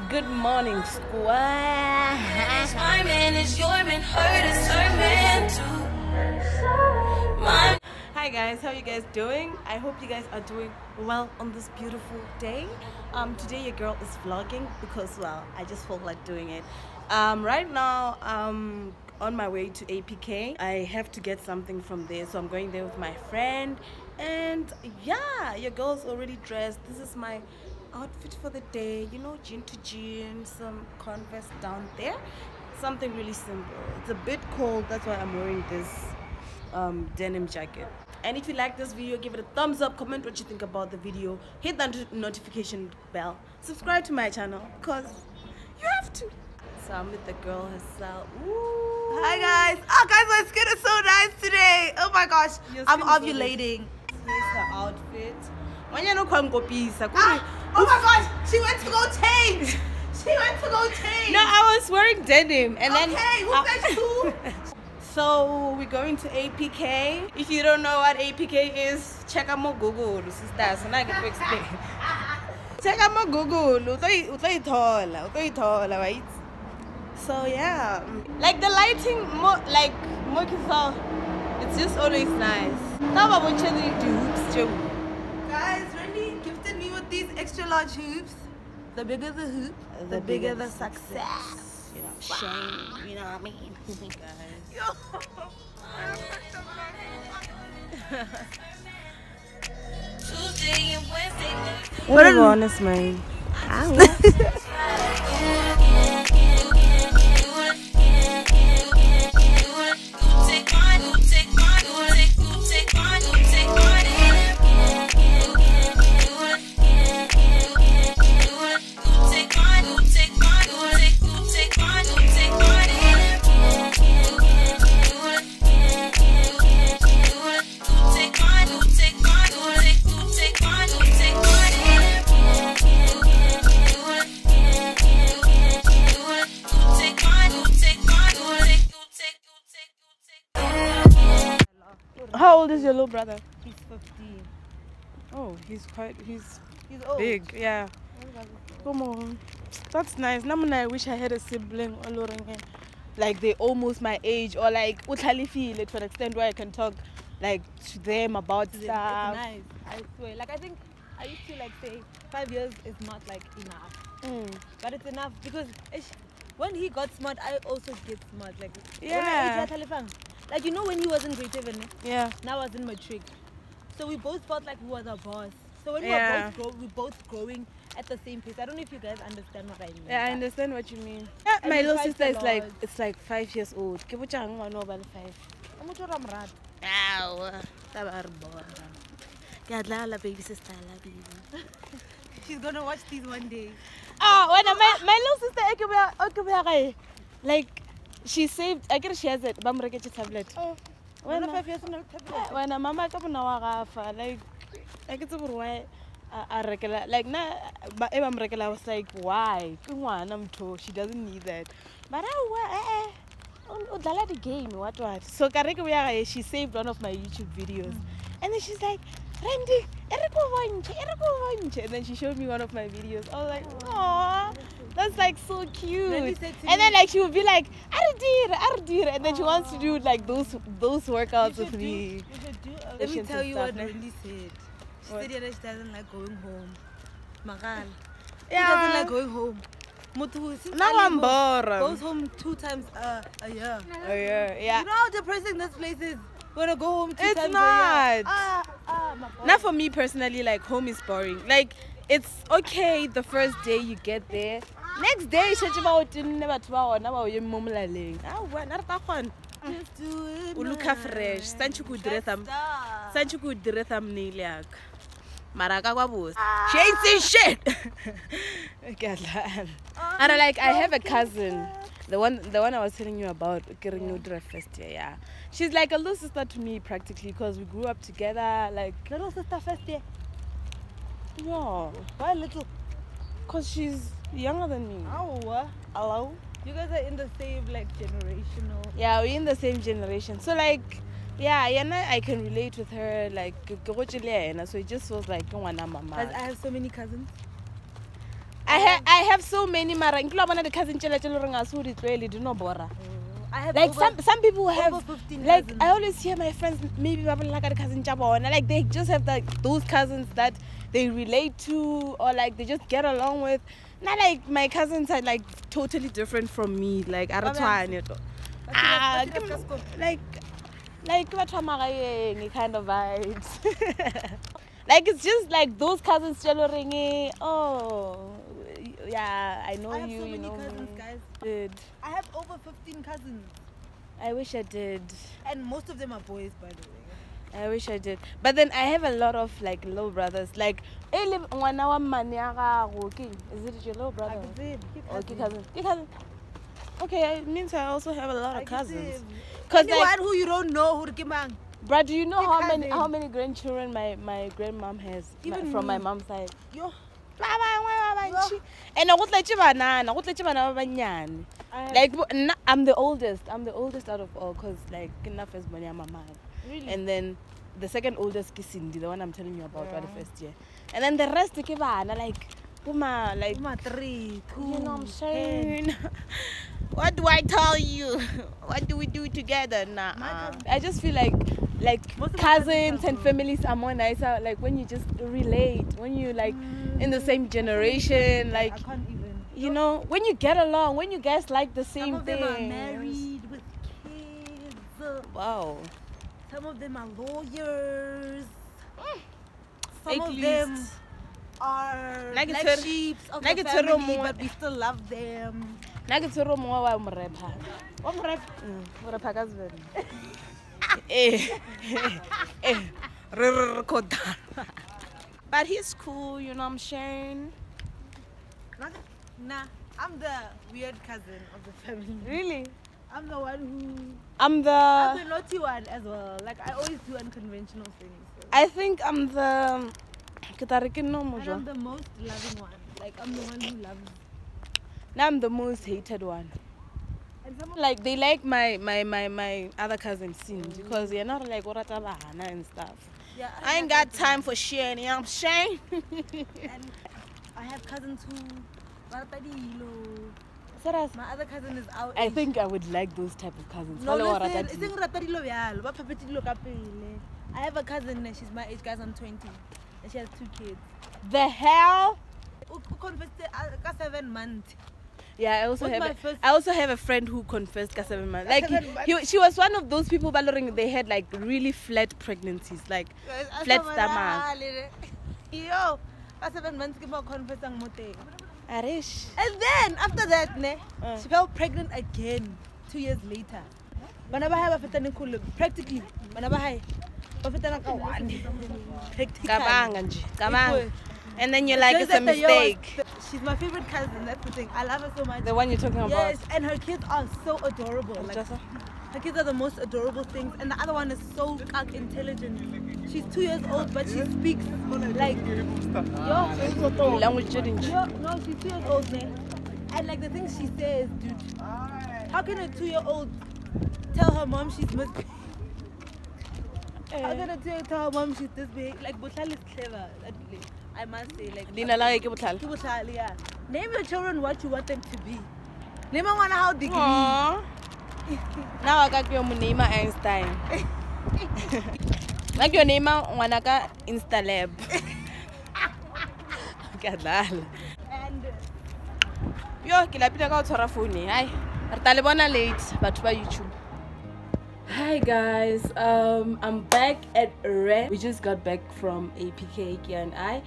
Good morning, squad. My man is your man, hurt is her man too. Hi guys, how you guys doing? I hope you guys are doing well on this beautiful day. Today your girl is vlogging because, well, I just felt like doing it. Right now on my way to APK. I have to get something from there, so I'm going there with my friend. And yeah, your girl's already dressed. This is my outfit for the day, you know, jean to jean, some Converse down there, something really simple. It's a bit cold, that's why I'm wearing this denim jacket. And if you like this video, give it a thumbs up, comment what you think about the video, hit that notification bell, subscribe to my channel because you have to. So I'm with the girl herself. Ooh. Hi guys. Oh guys, my skin is so nice today. Oh my gosh, I'm ovulating. Here's her outfit. Oh my gosh, she went to go change. She went to go change. No, I was wearing denim and then who said you? So we're going to APK. If you don't know what APK is, check out my Google, sisters, and I can explain. Check out my Google. Right? So yeah, like the lighting, it's just always nice. Guys, Randy gifted me with these extra large hoops. The bigger the hoop, the bigger the success. You know, shame. You know what I mean, guys. Tuesday and Wednesday. What a honest man. How old is your little brother? He's 15. Oh, he's old. big, yeah. Come on, that's nice. I wish I had a sibling like they almost my age, or like feel it for an extent where I can talk like to them about stuff. It's nice, I swear. Like I think I used to say 5 years is not like enough, but it's enough because when he got smart, I also get smart. Like yeah. Like you know when he was in grade 7, yeah. Now I was in matric, so we both felt like we were the boss. So when we were both growing at the same pace. I don't know if you guys understand what I mean. Yeah, I understand what you mean. Yeah, my little sister is like 5 years old. Ow, baby sister, I love you. She's gonna watch these one day. Oh, when my little sister, like she saved. I guess she has it. Tablet. Oh, when 5 years on a tablet. When a mama come now, like it's over why. Like I was like, why? She doesn't need that. But the game, what? So she saved one of my YouTube videos, and then she's like, Randy, and then she showed me one of my videos. I was like, aww, that's like so cute. And then like she would be like, Ardir, and then she wants to do like those workouts with me. Let me tell you what Randy said. She said she doesn't like going home. Magal. She doesn't like going home. Now I'm bored. Goes home 2 times a year. A year, yeah. You know how depressing this place is? Wanna go home 2 times It's a year? not. My Not for me personally. Like home is boring. Like it's okay the first day you get there. Next day, just do it. Look fresh. Sanchu could do thumbnail yak. Maraka kwabos. She ain't seen shit. And I have a cousin, the one I was telling you about, getting new dress first year. Yeah, she's like a little sister to me practically because we grew up together. Like Little sister first year. Yeah. Why little? Cause she's younger than me. Oh. Hello. You guys are in the same generational. Yeah, we're in the same generation. So yeah, I can relate with her. So it just feels like one mama. I have so many cousins. I have so many mara. Include one of the cousin chela ringa suri tweli do no bora. I have Like over, some people have over 15 like cousins. I always hear my friends maybe like a cousin chabona like they just have like those cousins that they relate to or like they just get along with. Not like my cousins are like totally different from me. Like aratwane to. Like what kind of vibes. Like it's just like those cousins ringi. Oh yeah, I know I have you. so many you know cousins, me. guys. Did. I have over 15 cousins. I wish I did. And most of them are boys, by the way. I wish I did. But then I have a lot of like little brothers. Like, is it your little brother? Okay, cousin. Okay, it means I also have a lot of cousins. Cause anyone like, who you don't know, who kimang. bruh, do you know Big how cousin. many grandchildren my grandmom has? Even From my me. mom's side. Yo, And like I'm the oldest out of all because like enough is money I'm a man. really? And then the second oldest is Cindy, the one I'm telling you about by the first year. And then the rest like Uma, like Uma 3, 2, you know what I'm 10. saying? What do I tell you? What do we do together? Nah. I just feel like Most of my cousins cousins and are families are more nicer like when you just relate, when you like in the same generation, like I can't even. you know, when you get along, when you guys like the same Some of thing. them are married with kids. Wow. Some of them are lawyers. Some At of them least. are Like black it's a- sheep of like the it's a family, Romo- but we still love them. Nagitsoro mo wa mrepa. Wa mrepa. Mrepa kasvele. Eh. But he's cool, you know what I'm saying? Nah, I'm the weird cousin of the family. Really? I'm the one who. I'm I'm the the naughty one as well. Like I always do unconventional things. So. I think I'm the And I'm the most loving one. Like I'm the one who loves. Now I'm the most hated one. And some of Like they like my other cousin Cindy because they're not like oratabana and stuff. yeah, I ain't got time for sharing, you know what I'm saying? And I have cousins who. Serious? My other cousin is our I age. think I would like those type of cousins. No, Follow listen, Oratadi. isn't ratadilo byalo, ba phaphetilo ka pele. I have a cousin, she's my age, guys, I'm 20. And she has 2 kids. The hell? Who confessed ka 7 months. Yeah, What's my first- I also have a friend who confessed ka 7 months. Like 7 months. she was one of those people baloring they had like really flat pregnancies, like flat stomach. Yo, ka 7 months ke mo confessang mo teng. Arish. And then after that, she fell pregnant again 2 years later. Bana ba hae ba fetana kholo practically. Bana ba hae ba fetana ka 1. Practically. Kabanga nje, kabanga. Equal. And then you're like, Just it's a that the year was- mistake. She's my favorite cousin. That's the thing. I love her so much. The one you're talking about. Yes, and her kids are so adorable. Like, Just- her kids are the most adorable things. And the other one is so intelligent. She's 2 years old, but she speaks like language didn't you? no, she's 2 years old, man. And like the things she says, dude. How can a 2-year-old tell her mom she's misbehaving? How can a 2-year-old tell her mom she's this big? Like Botlal is clever. I must say, like. Lina la ke botlhale. Ke botlhale, yeah. Name your children what you want them to be. Name one how degree. Aww. Now I got your name Einstein. Like your name ngwana ka Instalab. Kadala. And Yo, ke lapile ka o tshwara phone. Hai. Re tla le bona late batho ba YouTube. Hi guys, I'm back at Red. We just got back from APK, Kia and I.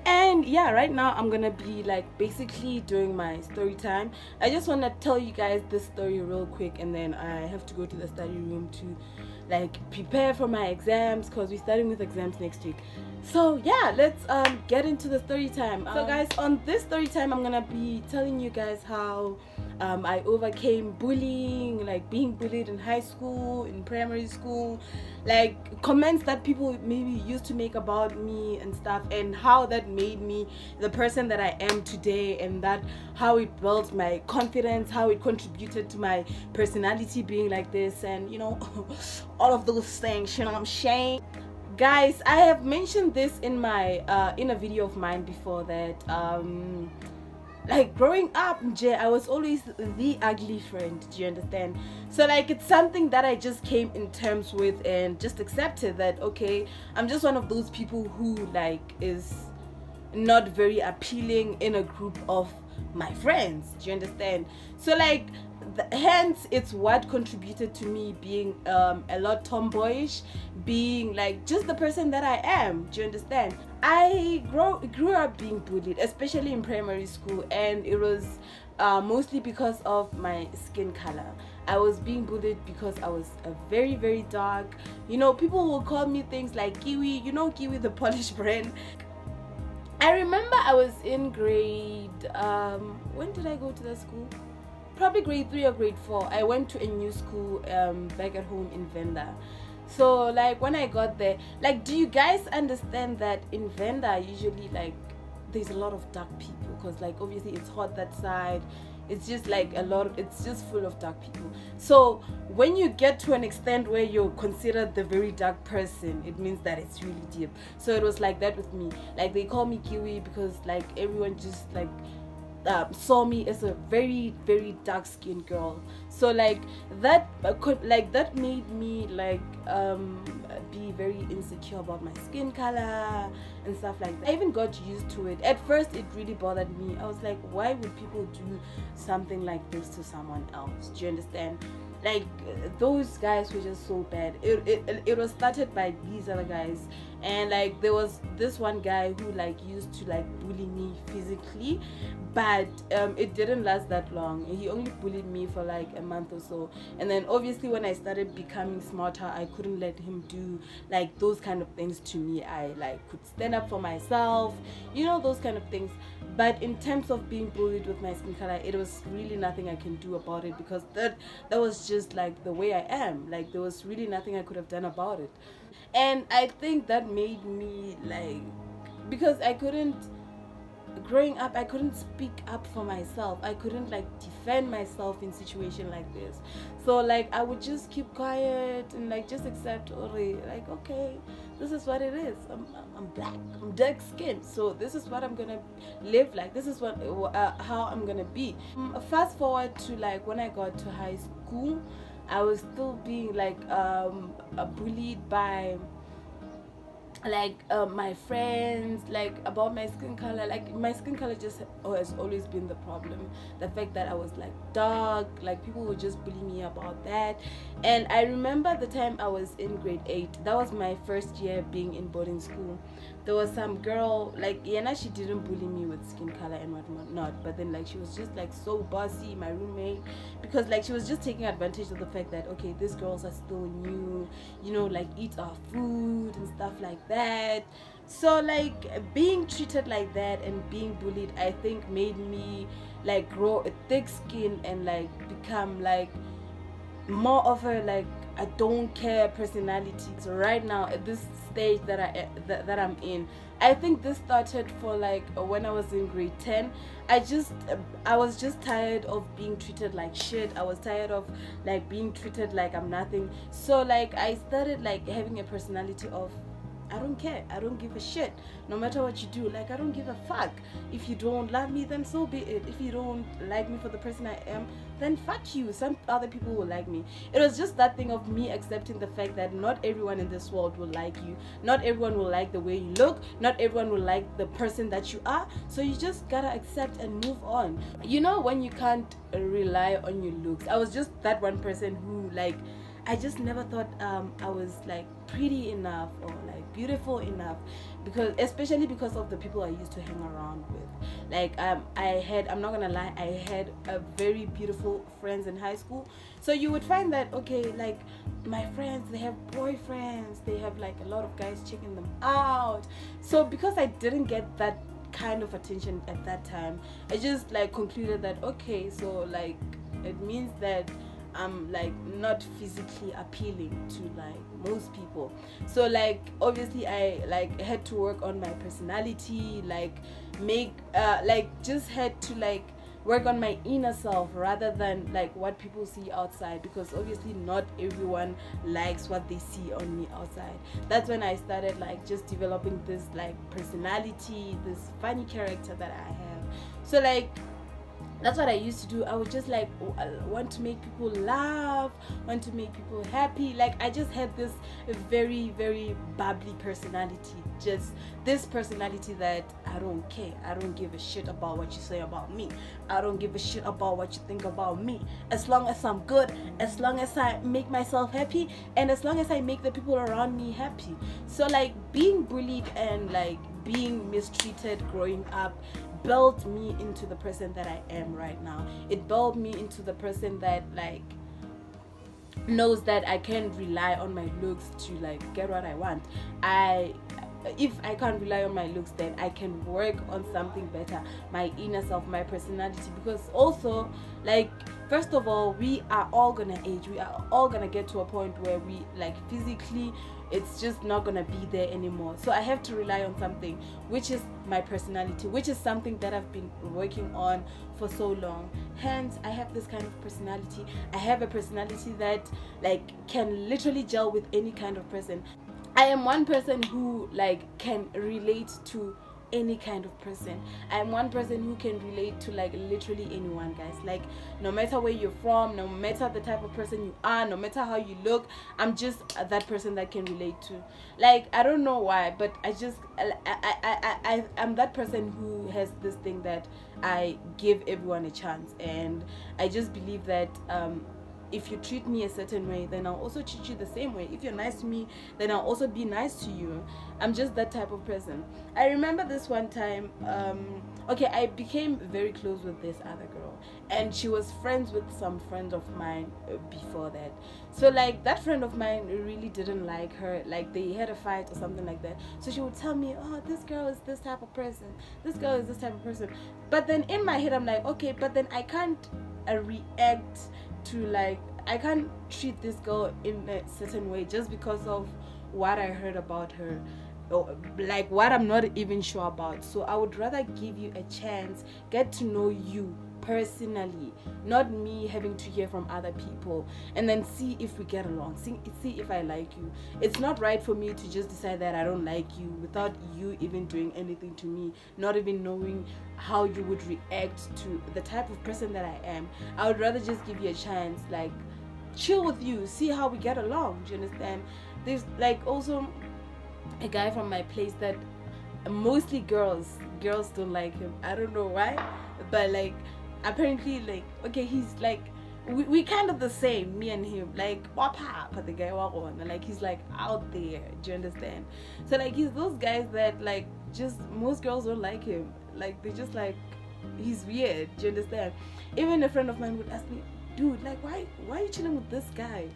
And yeah, right now I'm gonna be like basically doing my story time. I just wanna tell you guys this story real quick and then I have to go to the study room to like prepare for my exams because we're starting with exams next week. So yeah, let's get into the story time. So guys, on this story time I'm gonna be telling you guys how I overcame bullying, like being bullied in high school, in primary school, like comments that people maybe used to make about me and stuff, and how that made me the person that I am today, and that how it built my confidence, how it contributed to my personality being like this, and you know, all of those things, you know what I'm saying? Guys, I have mentioned this in my in a video of mine before that like growing up, I was always the ugly friend. Do you understand? So like it's something that I just came in terms with and just accepted that okay, I'm just one of those people who like is not very appealing in a group of my friends. Do you understand? So like hence it's what contributed to me being a lot tomboyish, being like just the person that I am. Do you understand? I grew up being bullied, especially in primary school, and it was mostly because of my skin color. I was being bullied because I was a very, very dark. You know, people will call me things like Kiwi, you know, Kiwi the Polish brand. I remember I was in grade, when did I go to that school? Probably grade 3 or grade 4. I went to a new school back at home in Venda. So like when I got there, like, do you guys understand that in Venda usually like there's a lot of dark people, because like obviously it's hot that side. It's just like it's just full of dark people. So when you get to an extent where you're considered the very dark person, it means that it's really deep. So it was like that with me. Like they call me Kiwi because like everyone just like saw me as a very, very dark skinned girl. So like that that made me like be very insecure about my skin color and stuff like that. I even got used to it. At first it really bothered me. I was like, why would people do something like this to someone else? Do you understand? Like those guys were just so bad. It was started by these other guys, and like there was this one guy who like used to like bully me physically, but it didn't last that long. He only bullied me for like a month or so, and then obviously when I started becoming smarter, I couldn't let him do like those kind of things to me. I like could stand up for myself, you know, those kind of things. But in terms of being bullied with my skin color, it was really nothing I can do about it, because that was just like the way I am. Like there was really nothing I could have done about it. And I think that made me like, because I couldn't, growing up, I couldn't speak up for myself. I couldn't like defend myself in situation like this. So like I would just keep quiet and like just accept, like okay, this is what it is. I'm black, I'm dark skinned, so this is what I'm gonna live like. This is what how I'm gonna be. Fast forward to like when I got to high school, I was still being like bullied by like my friends, like about my skin color. Like my skin color just has always been the problem. The fact that I was like dark, like people would just bully me about that. And I remember the time I was in grade 8, that was my first year being in boarding school. There was some girl, like Yana, she didn't bully me with skin color and whatnot, but then like she was just like so bossy, my roommate, because like she was just taking advantage of the fact that okay, these girls are still new, you know, like eat our food and stuff like that. So like being treated like that and being bullied, I think made me like grow a thick skin and like become like more of a like I don't care personality. So right now at this stage that I'm in, I think this started for like when I was in grade 10. I was just tired of being treated like shit. I was tired of like being treated like I'm nothing. So like I started like having a personality of I don't care, I don't give a shit, no matter what you do. Like I don't give a fuck. If you don't love me, then so be it. If you don't like me for the person I am, then fuck you. Some other people will like me. It was just that thing of me accepting the fact that not everyone in this world will like you. Not everyone will like the way you look. Not everyone will like the person that you are. So you just gotta accept and move on. You know, when you can't rely on your looks. I was just that one person who like I just never thought I was like pretty enough or like beautiful enough, because especially because of the people I used to hang around with. Like I'm not gonna lie, I had a very beautiful friends in high school. So you would find that okay, like my friends, they have boyfriends, they have like a lot of guys checking them out. So because I didn't get that kind of attention at that time, I just like concluded that okay, so like it means that I'm like not physically appealing to like most people. So like obviously I like had to work on my personality, like make like just had to like work on my inner self rather than like what people see outside, because obviously not everyone likes what they see on me outside. That's when I started like just developing this like personality, this funny character that I have. So like that's what I used to do. I would just like want to make people laugh, want to make people happy. Like I just had this very, very bubbly personality. Just this personality that I don't care. I don't give a shit about what you say about me. I don't give a shit about what you think about me. As long as I'm good, as long as I make myself happy, and as long as I make the people around me happy. So like being bullied and like being mistreated growing up built me into the person that I am right now. It built me into the person that like knows that I can rely on my looks to like get what I want. If I can't rely on my looks, then I can work on something better, my inner self, my personality. Because also, like, first of all, we are all gonna age. We are all gonna get to a point where we like physically, it's just not gonna be there anymore. So I have to rely on something, which is my personality, which is something that I've been working on for so long. Hence, I have this kind of personality. I have a personality that like can literally gel with any kind of person. I am one person who like can relate to any kind of person. I am one person who can relate to like literally anyone, guys. Like no matter where you're from, no matter the type of person you are, no matter how you look, I'm just that person that can relate to. Like I don't know why, but I'm that person who has this thing that I give everyone a chance, and I just believe that if you treat me a certain way, then I'll also treat you the same way. If you're nice to me, then I'll also be nice to you. I'm just that type of person. I remember this one time, okay, I became very close with this other girl, and she was friends with some friends of mine before that. So like that friend of mine really didn't like her. Like they had a fight or something like that. So she would tell me, oh, this girl is this type of person. This girl is this type of person. But then in my head, I'm like, okay, but then I can't react to like, I can't treat this girl in a certain way just because of what I heard about her, or like what I'm not even sure about. So I would rather give you a chance, get to know you personally, not me having to hear from other people, and then see if we get along, see if I like you. It's not right for me to just decide that I don't like you without you even doing anything to me, not even knowing how you would react to the type of person that I am. I would rather just give you a chance, like chill with you, see how we get along. Do you understand? There's like also a guy from my place that mostly girls don't like him. I don't know why, but like apparently, like, okay, he's like, we kind of the same, me and him, like the guy like he's like out there. Do you understand? So like he's those guys that like just most girls don't like him. Like they just like, he's weird. Do you understand? Even a friend of mine would ask me, dude, like why are you chilling with this guy?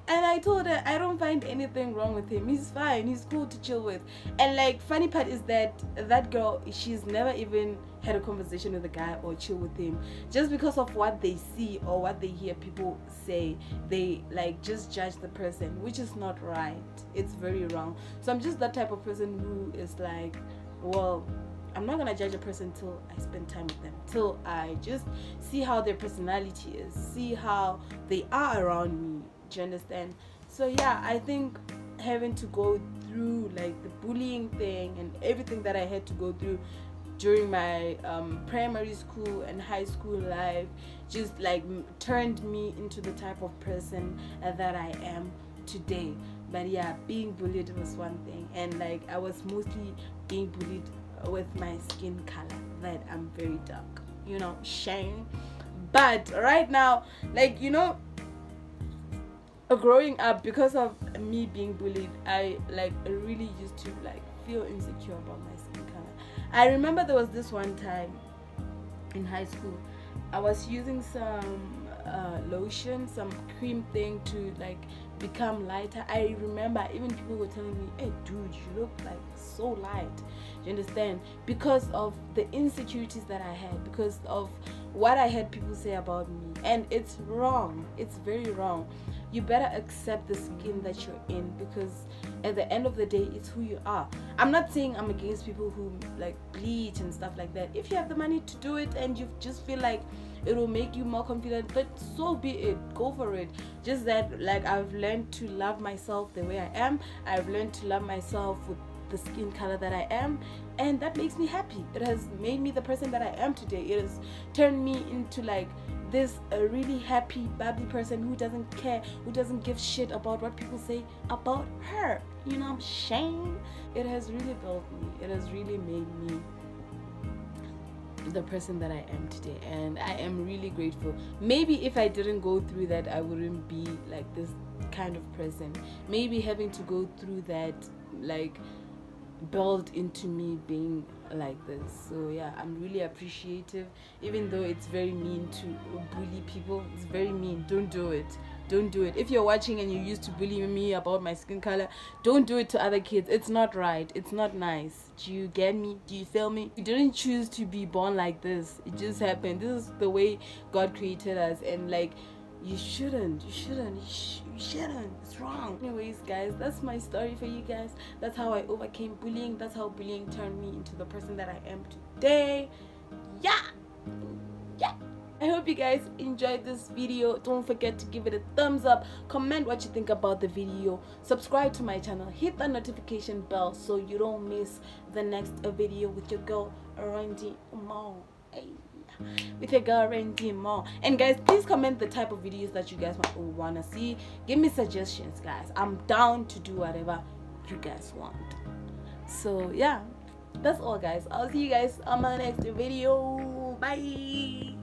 And I told her I don't find anything wrong with him. He's fine. He's cool to chill with. And like funny part is that that girl, she's never even had a conversation with a guy or chill with him. Just because of what they see or what they hear people say, they like just judge the person, which is not right. It's very wrong. So I'm just that type of person who is like, well, I'm not gonna judge a person till I spend time with them, till I just see how their personality is, see how they are around me. Do you understand? So yeah, I think having to go through like the bullying thing and everything that I had to go through during my primary school and high school life just like turned me into the type of person that I am today. But yeah, being bullied was one thing, and like I was mostly being bullied with my skin color, that I'm very dark, you know, shame. But right now, like, you know, growing up, because of me being bullied, I like really used to like feel insecure about my skin color. I remember there was this one time in high school, I was using some lotion, some cream thing to like become lighter. I remember even people were telling me, hey dude, you look like so light. You understand? Because of the insecurities that I had, because of what I had people say about me. And it's wrong. It's very wrong. You better accept the skin that you're in, because at the end of the day, it's who you are. I'm not saying I'm against people who like bleach and stuff like that. If you have the money to do it and you just feel like it will make you more confident, but so be it, go for it. Just that like I've learned to love myself the way I am. I've learned to love myself with the skin color that I am, and that makes me happy. It has made me the person that I am today. It has turned me into like this a really happy, bubbly person who doesn't care, who doesn't give shit about what people say about her. You know what I'm saying? It has really built me. It has really made me the person that I am today, and I am really grateful. Maybe if I didn't go through that, I wouldn't be like this kind of person. Maybe having to go through that like built into me being like this. So yeah, I'm really appreciative, even though it's very mean to bully people. It's very mean. Don't do it. Don't do it. If you're watching and you used to bully me about my skin color, don't do it to other kids. It's not right. It's not nice. Do you get me? Do you feel me? You didn't choose to be born like this. It just happened. This is the way God created us, and like you shouldn't. It's wrong. Anyways, guys, that's my story for you guys. That's how I overcame bullying. That's how bullying turned me into the person that I am today. Yeah. I hope you guys enjoyed this video. Don't forget to give it a thumbs up, comment what you think about the video, subscribe to my channel, hit the notification bell so you don't miss the next video with your girl Randy Mo. With your girl Randy Mo. And guys, please comment the type of videos that you guys want to see. Give me suggestions, guys. I'm down to do whatever you guys want. So yeah, that's all, guys. I'll see you guys on my next video. Bye.